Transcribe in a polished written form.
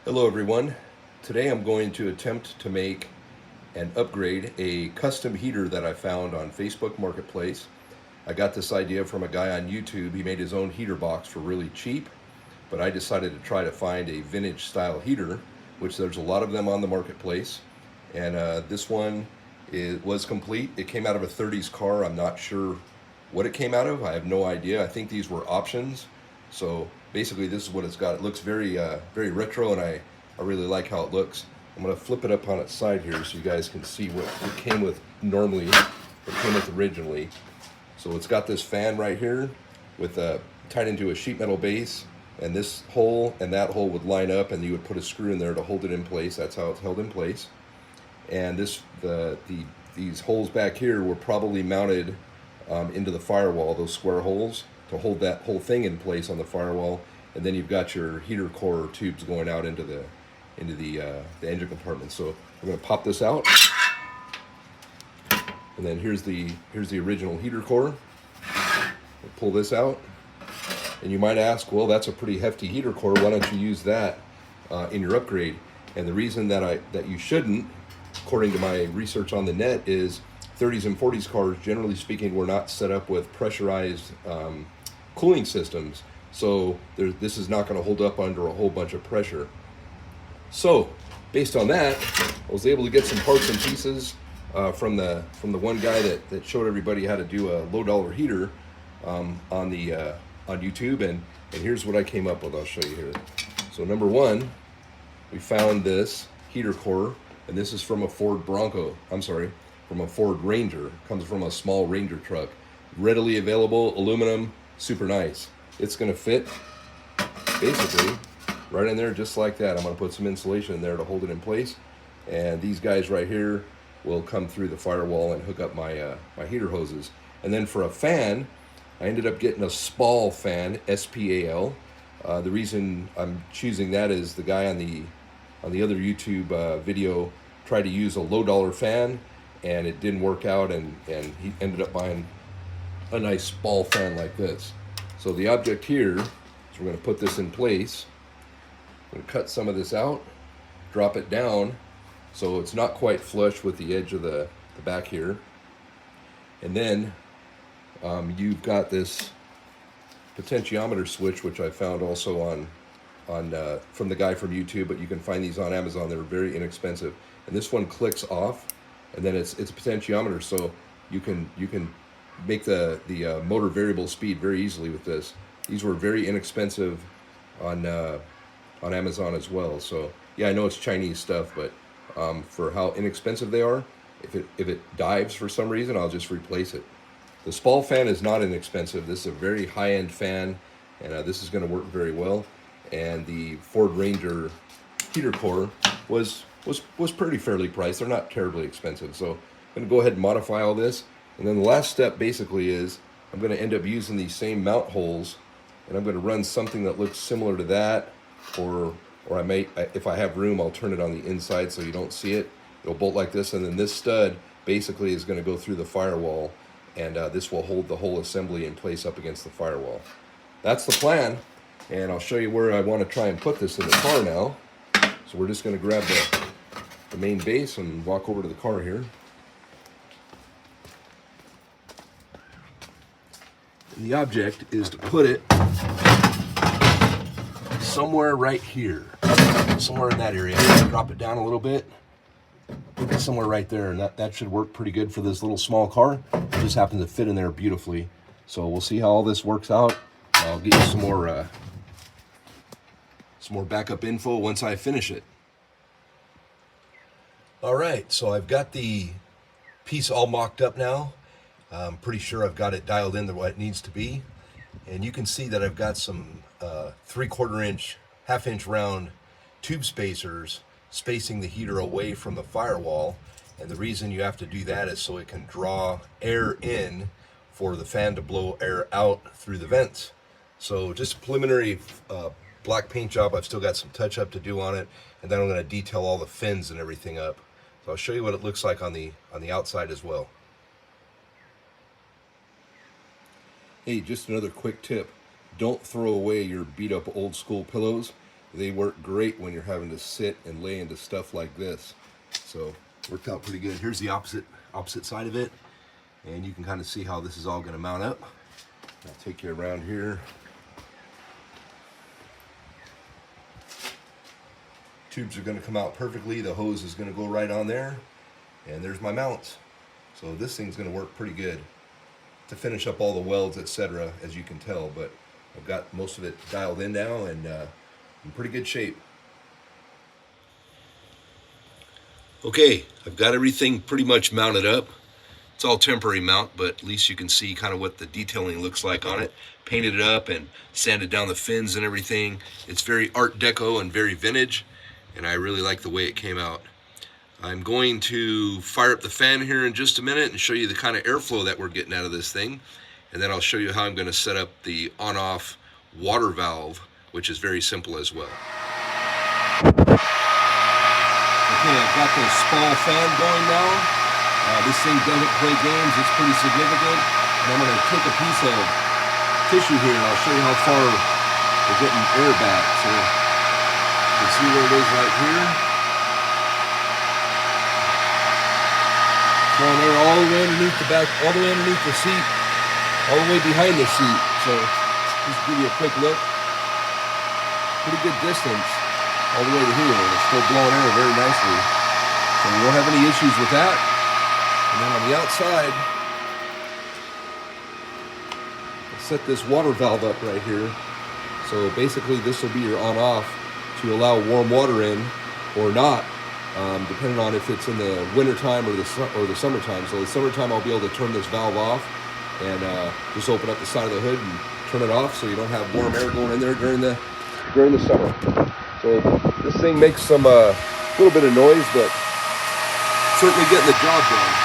Hello everyone. Today I'm going to attempt to make and upgrade a custom heater that I found on Facebook Marketplace. I got this idea from a guy on YouTube. He made his own heater box for really cheap, but I decided to try to find a vintage style heater, which there's a lot of them on the marketplace. And this one was complete. It came out of a 30s car. I'm not sure what it came out of. I have no idea. I think these were options. So basically this is what it's got. It looks very retro, and I really like how it looks. I'm going to flip it up on its side here so you guys can see what it came with normally, what it came with originally. So it's got this fan right here with tied into a sheet metal base, and this hole and that hole would line up, and you would put a screw in there to hold it in place. That's how it's held in place. And these holes back here were probably mounted into the firewall, those square holes, to hold that whole thing in place on the firewall. And then you've got your heater core tubes going out into the engine compartment. So I'm going to pop this out, and then here's the original heater core. We'll pull this out, and you might ask, well, that's a pretty hefty heater core. Why don't you use that in your upgrade? And the reason that you shouldn't, according to my research on the net, is 30s and 40s cars, generally speaking, were not set up with pressurized cooling systems. So this is not going to hold up under a whole bunch of pressure. So based on that, I was able to get some parts and pieces from the one guy that showed everybody how to do a low dollar heater on YouTube, and here's what I came up with. I'll show you here. So number one, we found this heater core, and this is from a Ford Ranger. Comes from a small Ranger truck. Readily available, aluminum, super nice. It's going to fit basically right in there just like that. I'm going to put some insulation in there to hold it in place, and these guys right here will come through the firewall and hook up my my heater hoses. And then for a fan, I ended up getting a Spal fan, S-P-A-L. The reason I'm choosing that is the guy on the other YouTube video tried to use a low dollar fan, and it didn't work out, and he ended up buying a nice Spal fan like this. So the object here is we're going to put this in place. I'm going to cut some of this out, drop it down so it's not quite flush with the edge of the back here. And then you've got this potentiometer switch, which I found also from the guy from YouTube, but you can find these on Amazon. They're very inexpensive. And this one clicks off, and then it's a potentiometer, so you can make the motor variable speed very easily with this. These were very inexpensive on Amazon as well. So yeah, I know it's Chinese stuff, but for how inexpensive they are, if it dives for some reason, I'll just replace it. The Spal fan is not inexpensive. This is a very high-end fan, and this is going to work very well. And the Ford Ranger heater core was pretty fairly priced. They're not terribly expensive. So I'm going to go ahead and modify all this. And then the last step basically is I'm going to end up using these same mount holes, and I'm going to run something that looks similar to that, or I may, if I have room, I'll turn it on the inside so you don't see it. It'll bolt like this, and then this stud basically is going to go through the firewall, and this will hold the whole assembly in place up against the firewall. That's the plan, and I'll show you where I want to try and put this in the car now. So we're just going to grab the main base and walk over to the car here. And the object is to put it somewhere right here, somewhere in that area. Drop it down a little bit, put it somewhere right there, and that should work pretty good for this little small car. It just happens to fit in there beautifully. So we'll see how all this works out. I'll get you some more backup info once I finish it. All right, so I've got the piece all mocked up now. I'm pretty sure I've got it dialed in to what it needs to be. And you can see that I've got some 3/4 inch, half-inch round tube spacers spacing the heater away from the firewall. And the reason you have to do that is so it can draw air in for the fan to blow air out through the vents. So just a preliminary black paint job. I've still got some touch up to do on it, and then I'm going to detail all the fins and everything up. So I'll show you what it looks like on the outside as well. Hey, just another quick tip. Don't throw away your beat up old school pillows. They work great when you're having to sit and lay into stuff like this. So worked out pretty good. Here's the opposite side of it, and you can kind of see how this is all going to mount up. I'll take you around here. Tubes are going to come out perfectly. The hose is going to go right on there, and there's my mounts. So this thing's going to work pretty good to finish up all the welds, etc., as you can tell. But I've got most of it dialed in now, and in pretty good shape. Okay, I've got everything pretty much mounted up. It's all temporary mount, but at least you can see kind of what the detailing looks like on it. Painted it up and sanded down the fins and everything. It's very Art Deco and very vintage, and I really like the way it came out. I'm going to fire up the fan here in just a minute and show you the kind of airflow that we're getting out of this thing. And then I'll show you how I'm going to set up the on-off water valve, which is very simple as well. Okay, I've got the Spall fan going now. This thing doesn't play games, it's pretty significant. And I'm going to take a piece of tissue here and I'll show you how far we're getting air back. So you can see where it is right here. Throwing air all the way underneath the back, all the way underneath the seat, all the way behind the seat. So just give you a quick look. Pretty good distance all the way to here, and it's still blowing air very nicely. So we won't have any issues with that. And then on the outside, I'll set this water valve up right here. So basically this will be your on-off to allow warm water in or not, depending on if it's in the winter time or the summertime. So the summertime I'll be able to turn this valve off and just open up the side of the hood and turn it off so you don't have warm air going in there during the summer. So this thing makes some little bit of noise, but certainly getting the job done.